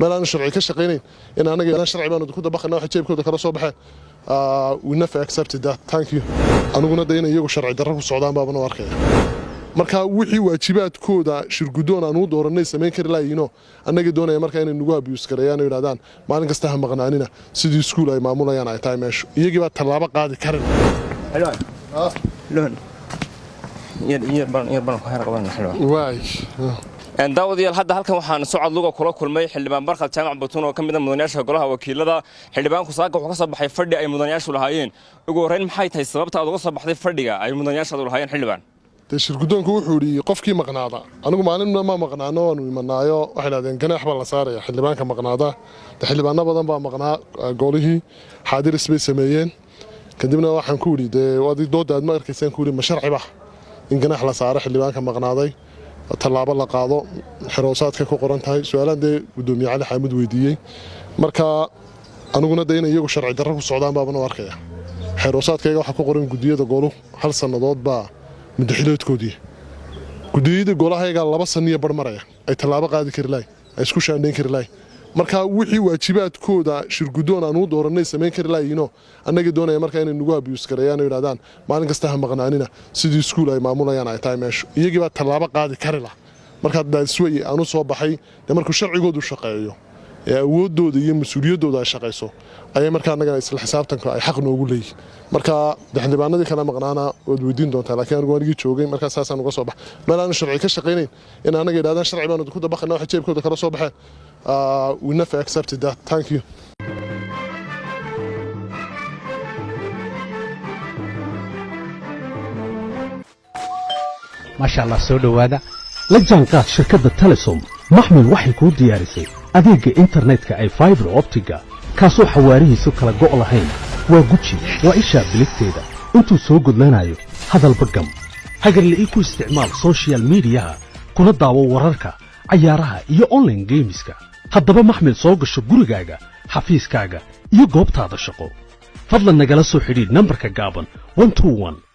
ما لا نشرع كشقينين إن أنا شرعي بانو كده بخنا واحد شيء كده كلا صباح we never accepted that thank you أنا قلنا دينا يجو شرعي درب السعودان بابنا واركيه marka wixii waajibaadkooda shirgudoon aan u dooranay sameyn kari laayino annaga doonaya marka inay nagu abuse gareeyaan oo yiraahdaan maalin kasta ha maqnaanina sidii iskuul ay maamulayaan ay tahay meesho iyagii baa tallaabo qaadi karin لون يربان ku xirqaban xilwa waay aan daawadayaal hadda halkan waxaan socod luga kula kulmay xildhibaan Barkad Jaamac Batuun oo kamid ah mudanayaasha golaha wakiilada xildhibaanku saaqa wuxuu ka soo baxay fadhi ay mudanayaashu lahaayeen ugu horeyn maxay tahay sababta aad uga soo baxday fadhiga ay mudanayaashu lahaayeen xildhibaan shirgudoonku wuxuu yiri qofkii maqnaada anigu maalin ma maqnaano oo imanaayo waxa ilaahdeen ganaax baa la saaraya xildhibaanka maqnaada xildhibaano badan baa maqnaa golihii xaadir isbay sameeyeen kadibna waxaan ku yiri wadi doodaad ma arkaysan ku yiri ma sharci ba in ganaax la saaro xildhibaanka maqnaaday tallaabo la qaado xiroosaadka ku qoran tahay su'aalaha gudoomiye Cali Xamuud weydiiyay marka aniguna deena iyagu sharci darro ku socdaan baabana arkaya xiroosaadkayga waxa ku qoran gudiyada goluhu hal sanadood baa madaxweynadoodii gudiyada golahayga 2 sano barmaraya ay tallaabo qaadi kari laay ay isku shaandeen kari laay marka wixii waajibaadkooda shirgudoon aan u dooranay sameyn kari laayino annaga doonaya marka inay nagu abuse gareeyaan oo yiraahdaan maalin kasta ha maqnaanina sidii iskuul ay maamulayaan ay tahay meesho iyagii baa tallaabo qaadi kari la marka daasway aan u soo baxay markuu sharcigoodu shaqeeyo ee awoodooda iyo mas'uuliyadooda ay shaqeyso ayay marka annaga isla xisaabtanka ay xaq noogu leeyihiin marka xildhibaanadii kala maqnaana wad weydiin doontaa laakiin anigu waan joogay marka saasaan uga soo baxay ma la sharci ka shaqeyneen in anaga ilaadan sharci baan ku dabaqana waxa jeebkooda kala soo baxay we never accepted that thank you ما شاء الله سو دhowaada la jaanqaad shirkadda Telesom maxmil waxay ku diyaarisay adeega internetka ay fiber optiga kaasoo xawaarihiisu kala go' lahayn waa guji waa isha biligteeda intuu soo gudlanayo hadalba gam hagarle ku isticmaal social media kuna daawo wararka ciyaaraha iyo online gameska haddaba maxmil soo gasho gurigaaga xafiiskaaga iyo goobtaada shaqo fadlan nagala soo xidhiidh nambarka gaaban 121